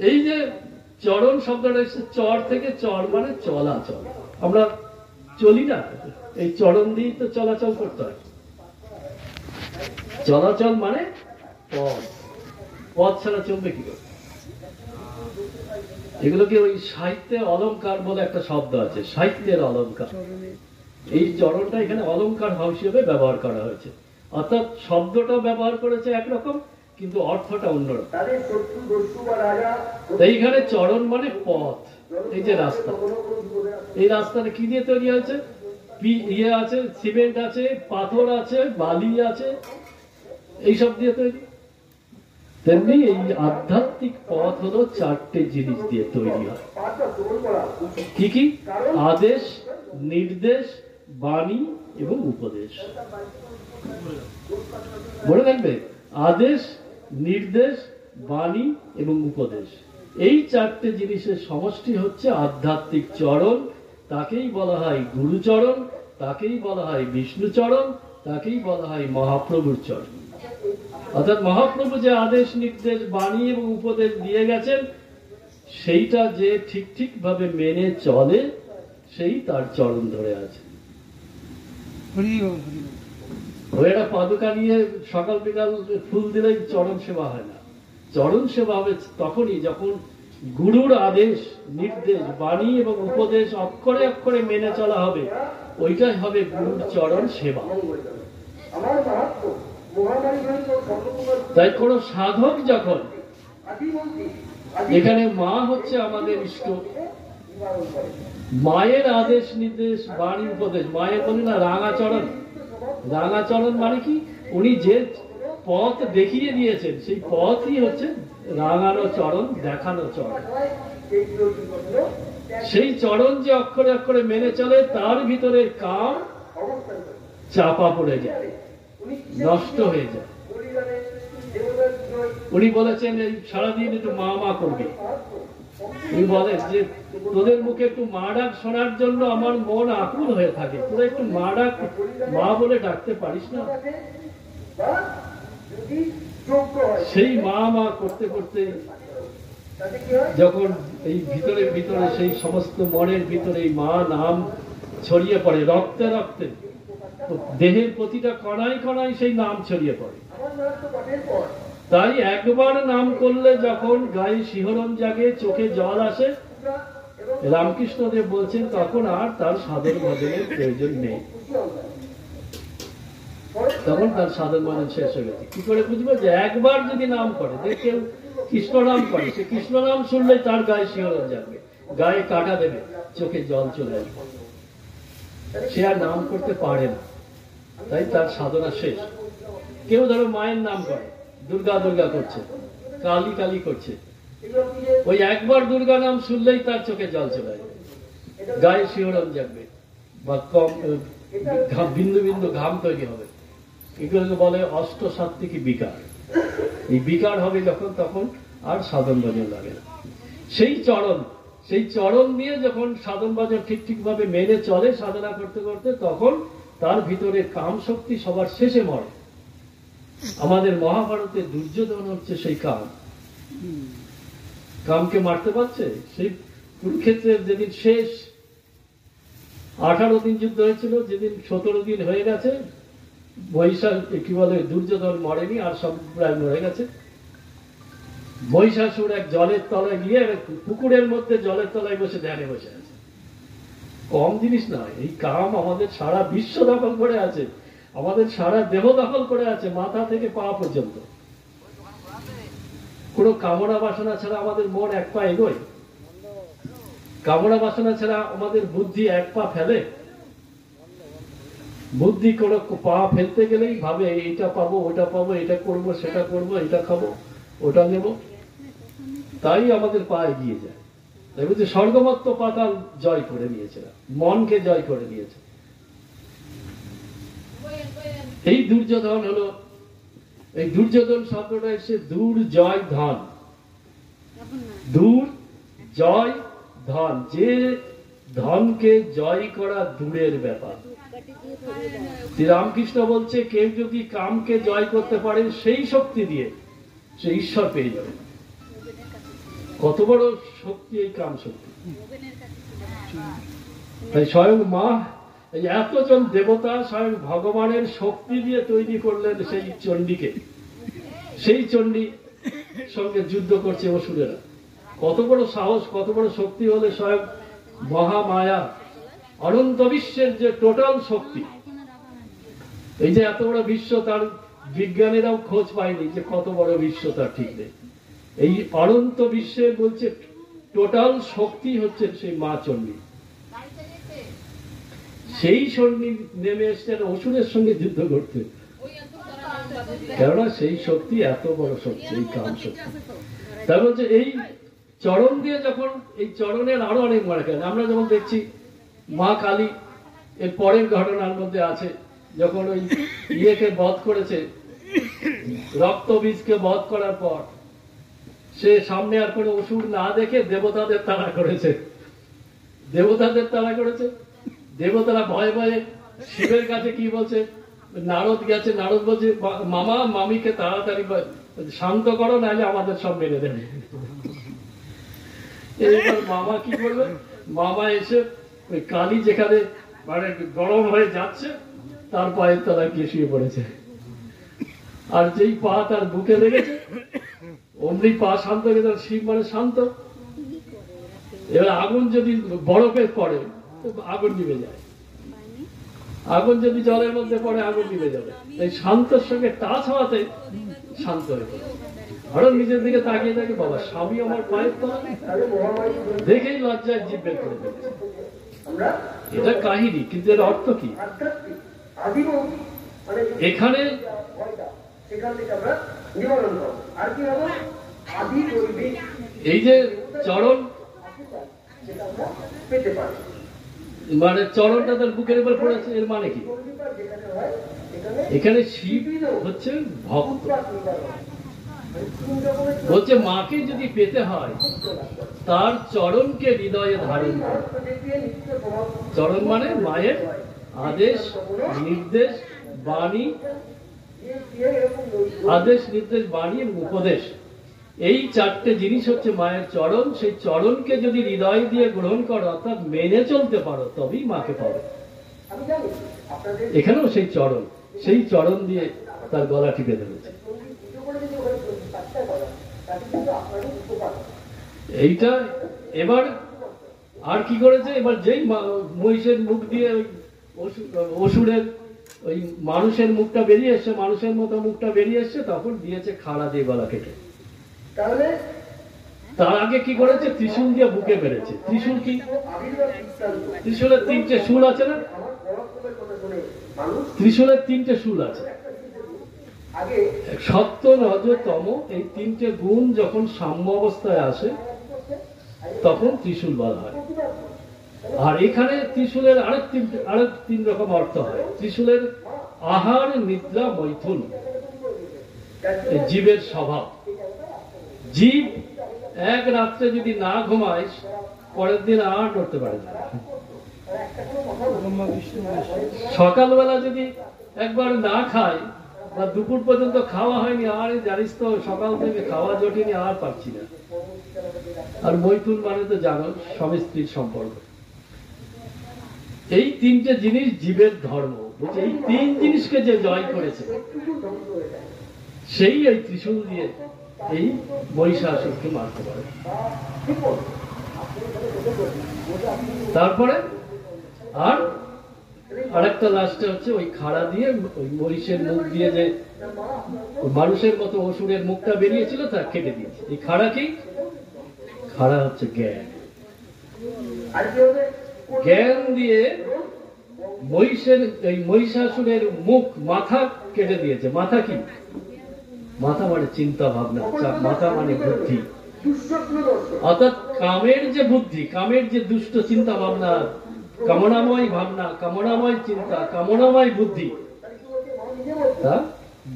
এই যে চরণ শব্দটা এসেছে চর থেকে, চর মানে চলাচল। আমরা চলি না, এই চরণ দিয়েই তো চলাচল করতে হয়। চলাচল মানে পথ, পথ ছাড়া চলবে কি করে? এগুলোকে ওই সাহিত্যে অলংকার বলে একটা শব্দ আছে, সাহিত্যের অলংকার। এই চরণটা এখানে অলংকার হিসেবে ব্যবহার করা হয়েছে, অর্থাৎ শব্দটা ব্যবহার করেছে একরকম কিন্তু অর্থটা অন্যরকম। এইখানে চরণ মানে পথ। এই যে রাস্তা, এই রাস্তাটা কি দিয়ে তৈরি হয়েছে? ইয়ে আছে, সিমেন্ট আছে, পাথর আছে, বালি আছে, এইসব দিয়ে তৈরি। তেমনি এই আধ্যাত্মিক পথ হলো চারটে জিনিস দিয়ে তৈরি হয়। কি কি? আদেশ, নির্দেশ, বাণী এবং উপদেশ। মনে রাখবে, আদেশ, নির্দেশ, বাণী এবং উপদেশ, এই চারটে জিনিসের সমষ্টি হচ্ছে আধ্যাত্মিক চরণ। তাকেই বলা হয় গুরুচরণ, তাকেই বলা হয় বিষ্ণুচরণ, তাকেই বলা হয় মহাপ্রভুর চরণ। অর্থাৎ মহাপ্রভু যে আদেশ, নির্দেশ, বাণী এবং উপদেশ দিয়ে গেছেন, সেইটা যে ঠিক ঠিক ভাবে মেনে চলে, সেই তার চরণ ধরে আছে। ওই একটা পাদুকা নিয়ে সকাল বিকাল ফুল দিলেই চরণ সেবা হয় না। চরণ সেবা হবে তখনই যখন গুরুর আদেশ, নির্দেশ, বাণী এবং উপদেশ অক্ষরে অক্ষরে মেনে চলা হবে। ওইটাই হবে গুরুর চরণ সেবা। তাই কোন সাধক যখন, এখানে মা হচ্ছে আমাদের ইষ্ট, মায়ের আদেশ, নির্দেশ, বাণী, উপদেশ, মায়ের বলি না রাঙাচরণ। রাঙাচরণ মানে কি? উনি যে পথ দেখিয়ে দিয়েছেন, সেই পথই হচ্ছে রাঙানো চরণ, দেখানো চরণ। সেই চরণ যে অক্ষরে অক্ষরে মেনে চলে, তার ভিতরে কাম চাপা পড়ে যায়, নষ্ট হয়ে যায়। উনি বলেছেন এই সারাদিন একটু মা মা করবি। উনি বলেন যে তোদের মুখে একটু মা ডাক শোনার জন্য আমার মন আকুল হয়ে থাকে, তোরা একটু মা ডাক, মা বলে ডাকতে পারিস না? সেই মা মা করতে করতে যখন এই ভিতরে ভিতরে সেই সমস্ত মনের ভিতরে এই মা নাম ছড়িয়ে পড়ে, রক্তে রক্তে, দেহের প্রতিটা কণায় কণায় সেই নাম ছড়িয়ে পড়ে। তাই একবার নাম করলে যখন গায়ে শিহরণ জাগে, চোখে জল আসে, রামকৃষ্ণদেব বলছেন তখন আর তার সাধন ভজনের প্রয়োজন নেই, তখন তার সাধন ভজন শেষ হয়ে গেছে। কি করে বুঝবে? যে একবার যদি নাম করে, যে কেউ কৃষ্ণ নাম করে, সে কৃষ্ণ নাম শুনলেই তার গায়ে শিহরণ জাগবে, গায়ে কাটা দেবে, চোখে জল চলে আসবে, সে আর নাম করতে পারে না, তাই তার সাধনা শেষ। কেউ ধরো মায়ের নাম করে, দুর্গা দুর্গা করছে, কালী কালী করছে, ওই একবার দুর্গা নাম শুনলেই তার চোখে জল চলে আসবে, গায়ে শিহরণ জাগবে, বা কম বিন্দু বিন্দু ঘাম তৈরি হবে। এগুলোকে বলে অষ্টসাত্ত্বিকী বিকার। এই বিকার হবে যখন, তখন আর সাধন ভজন লাগে না। সেই চরণ, সেই চরণ দিয়ে যখন সাধন ভজন ঠিক ঠিক ভাবে মেনে চলে সাধনা করতে করতে, তখন তার ভিতরে কাম শক্তি সবার শেষে মরে। আমাদের মহাভারতে দুর্যোধন হচ্ছে সেই কাম। কামকে মারতে পারছে? সেই কুরুক্ষেত্রের যেদিন শেষ 18 দিন যুদ্ধ হয়েছিল, যেদিন 17 দিন হয়ে গেছে, কি বলে, দুর্যোধন মরেনি, আর সব প্রায় মরে গেছে। মহিষাসুর এক জলের তলায় গিয়ে, পুকুরের মধ্যে জলের তলায় বসে ধ্যানে বসে আছে। কম জিনিস নয়, এই কাম আমাদের সারা বিশ্ব দখল করে আছে, আমাদের সারা দেহ দখল করে আছে, মাথা থেকে পা পর্যন্ত। কোন কামনা বাসনা ছাড়া আমাদের মন এক পা এগোয়? কামনা বাসনা ছাড়া আমাদের বুদ্ধি এক পা ফেলে? বুদ্ধি কোনো পা ফেলতে গেলেই ভাবে এটা পাবো, ওটা পাবো, এটা করবো, সেটা করবো, এটা খাবো, ওটা নেব, তাই আমাদের পা এগিয়ে যায়। তাই বলছে স্বর্গমত্ত পাতাল জয় করে নিয়েছে, মনকে জয় করে নিয়েছে। এই দুর্যোধন হলো, এই দুর্যোধন শব্দটা এসে দূর জয় ধন, দূর জয় ধন, যে ধনকে জয় করা দূরের ব্যাপার। শ্রী রামকৃষ্ণ বলছে কেউ যদি কামকে জয় করতে পারে, সেই শক্তি দিয়ে সে ঈশ্বর পেয়ে যাবে। কত বড় শক্তি এই কাম শক্তি। তাই স্বয়ং মা এই এতজন দেবতা স্বয়ং ভগবানের শক্তি দিয়ে তৈরি করলেন সেই চণ্ডীকে। সেই চণ্ডী সঙ্গে যুদ্ধ করছে অসুরেরা। কত বড় সাহস, কত বড় শক্তি হলে স্বয়ং মহামায়া অনন্ত বিশ্বের যে টোটাল শক্তি, এই যে এত বড় বিশ্ব, তার বিজ্ঞানীরাও খোঁজ পায়নি যে কত বড় বিশ্ব তার ঠিক নেই। এই অনন্ত বিশ্বে বলছে টোটাল শক্তি হচ্ছে সেই মা চণ্ডী। সেই চণ্ডী নেমে এসছেন অসুরের সঙ্গে যুদ্ধ করতে, কেননা সেই শক্তি এত বড় শক্তি, এই কাম শক্তি। তার বলছে এই চরণ দিয়ে যখন, এই চরণের আরো অনেক মারা কেন আমরা যেমন দেখছি মা কালী এর পরের ঘটনার মধ্যে আছে, যখন ওই ইয়েকে বধ করেছে, রক্ত বীজকে বধ করার পর সে সামনে আর কোনো অসুর না দেখে দেবতাদের তাড়া করেছে। দেবতাদের তাড়া করেছে, দেবতারা ভয়ে ভয়ে শিবের কাছে কি বলছে, নারদ গেছে, নারদ বলছে মামা মামিকে তাড়াতাড়ি শান্ত করো, নাহলে আমাদের সব মেরে দেবে। এবার মামা কি করবে, মামা এসে ওই কালী যেখানে মানে গরম হয়ে যাচ্ছে তার পায়ের তলায় গিয়ে শুয়ে পড়েছে। আর যেই পা তার বুকে লেগেছে অমনি পা শান্ত হয়ে গেছে। শিব মানে শান্ত। এবার আগুন যদি বরফে পড়ে আগুন নিভে যায়, আগুন যদি জলের মধ্যে পড়ে আগুন নিভে যাবে। এই শান্তর সঙ্গে টাচ হওয়াতে শান্ত হয়ে পড়ে। হঠাৎ নিজের দিকে তাকিয়ে থাকে, বাবা স্বামী আমার পায়ের তলায়, দেখেই লজ্জায় জিভ বের করে ফেলেছে। এটা কাহিনী, কিন্তু এর অর্থ কি? এখানে এই যে চরণ, মানে চরণটা তার বুকের উপর পড়েছে, এর মানে কি? এখানে শিব হচ্ছে ভক্ত। বলছে মাকে যদি পেতে হয় তার চরণকে হৃদয়ে ধারণ করে। চরণ মানে মায়ের আদেশ নির্দেশ বাণী, আদেশ নির্দেশ বাণী এবং উপদেশ, এই চারটে জিনিস হচ্ছে মায়ের চরণ। সেই চরণকে যদি হৃদয় দিয়ে গ্রহণ করো অর্থাৎ মেনে চলতে পারো তবেই মাকে পাবে। এখানেও সেই চরণ, সেই চরণ দিয়ে তার গলা টিপে ধরেছে। এইটা এবার আর কি করেছে, এবার যেই মহিষের মুখ দিয়ে অসুরের ওই মানুষের মুখটা বেরিয়ে এসছে, মানুষের মতো মুখটা বেরিয়ে এসছে, তখন দিয়েছে খাড়া দিয়ে গলা কেটে। তার আগে কি করেছে, ত্রিশূল দিয়ে বুকে মেরেছে। ত্রিশূল কি? ত্রিশূলের তিনটে শুল আছে না? ত্রিশূলের তিনটে শুল আছে, সত্য রজ তম, এই তিনটে গুণ যখন সাম্য অবস্থায় আসে তখন ত্রিশূল বলা হয়। আর এখানে ত্রিশূলের আরেক তিন রকম অর্থ হয়। ত্রিশূলের আহার নিদ্রা মৈথুন, জীবের স্বভাব। জীব এক রাত্রে যদি না ঘুমায় পরের দিন আর নড়তে পারে না। সকালবেলা যদি একবার না খায় বা দুপুর পর্যন্ত খাওয়া হয়নি, আর জানিস তো সকাল থেকে খাওয়া জটিনি, আর পাচ্ছি না। আর মৈথুন মানে তো জানো স্বামী স্ত্রীর সম্পর্ক। এই তিনটে জিনিস জীবের ধর্ম। বলছে এই তিন জিনিসকে যে জয় করেছে সেই এই ত্রিশূল দিয়ে এই মহিষাসুরকে মারতে পারে। তারপরে আর আরেকটা লাস্টে হচ্ছে ওই খাড়া দিয়ে, ওই মহিষের মুখ দিয়ে যে মানুষের মতো অসুরের মুখটা বেরিয়েছিল তা কেটে দিয়েছে। এই খাড়া কি? খাড়া হচ্ছে জ্ঞান। জ্ঞান দিয়ে মহিষাসুরের মুখ, মাথা কেটে দিয়েছে। মাথা কি? মাথা মানে চিন্তা ভাবনা, মাথা মানে বুদ্ধি। অর্থাৎ কামের যে বুদ্ধি, কামের যে দুষ্ট চিন্তা ভাবনা, কামনাময় ভাবনা, কামনাময় চিন্তা, কামনাময় বুদ্ধি, তা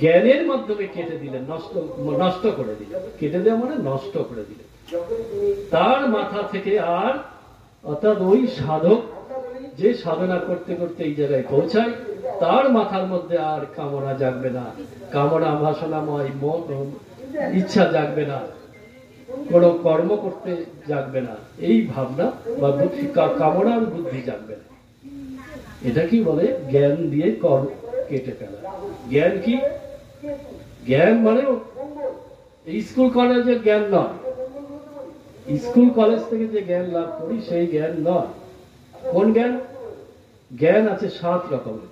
জ্ঞানের মাধ্যমে কেটে দিলেন, নষ্ট করে দিলেন। কেটে দেওয়া মানে নষ্ট করে দিলেন। তার মাথা থেকে আর, অর্থাৎ ওই সাধক যে সাধনা করতে করতে এই জায়গায় পৌঁছায়, তার মাথার মধ্যে আর কামনা জাগবে না, কামনা বাসনাময় ইচ্ছা জাগবে না। কোনো কর্ম করতে জাগবে না, এই ভাবনা বা বুদ্ধি কামনার বুদ্ধি জাগবে না। এটা কি বলে? জ্ঞান দিয়ে কর্ম কেটে ফেলা। জ্ঞান কি? জ্ঞান মানে স্কুল কলেজের জ্ঞান নয়, স্কুল কলেজ থেকে যে জ্ঞান লাভ করি সেই জ্ঞান নয়। কোন জ্ঞান? জ্ঞান আছে 7 রকমের।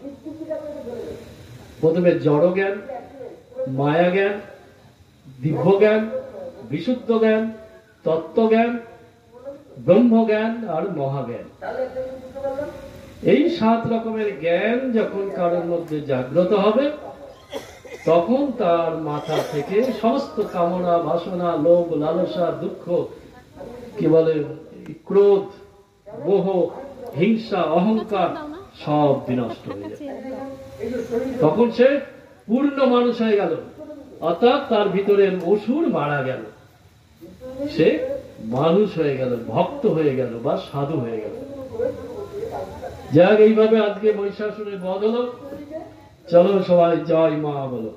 প্রথমে জড় জ্ঞান, মায়া জ্ঞান, দিব্য জ্ঞান, বিশুদ্ধ জ্ঞান, তত্ত্ব জ্ঞান, ব্রহ্ম জ্ঞান আর মহাজ্ঞান। এই 7 রকমের জ্ঞান যখন কারোর মধ্যে জাগ্রত হবে, তখন তার মাথা থেকে সমস্ত কামনা, বাসনা, লোভ, লালসা, দুঃখ, কি বলে, ক্রোধ, মোহ, হিংসা, অহংকার সব বিনষ্ট হয়ে যায়। তখন সে পূর্ণ মানুষ হয়ে গেল, অর্থাৎ তার ভিতরের অসুর মারা গেল, সে মানুষ হয়ে গেল, ভক্ত হয়ে গেল বা সাধু হয়ে গেল। যাক, এইভাবে আজকে মহিষাসুরের বধ হলো। চলো সবাই জয় মা বলো।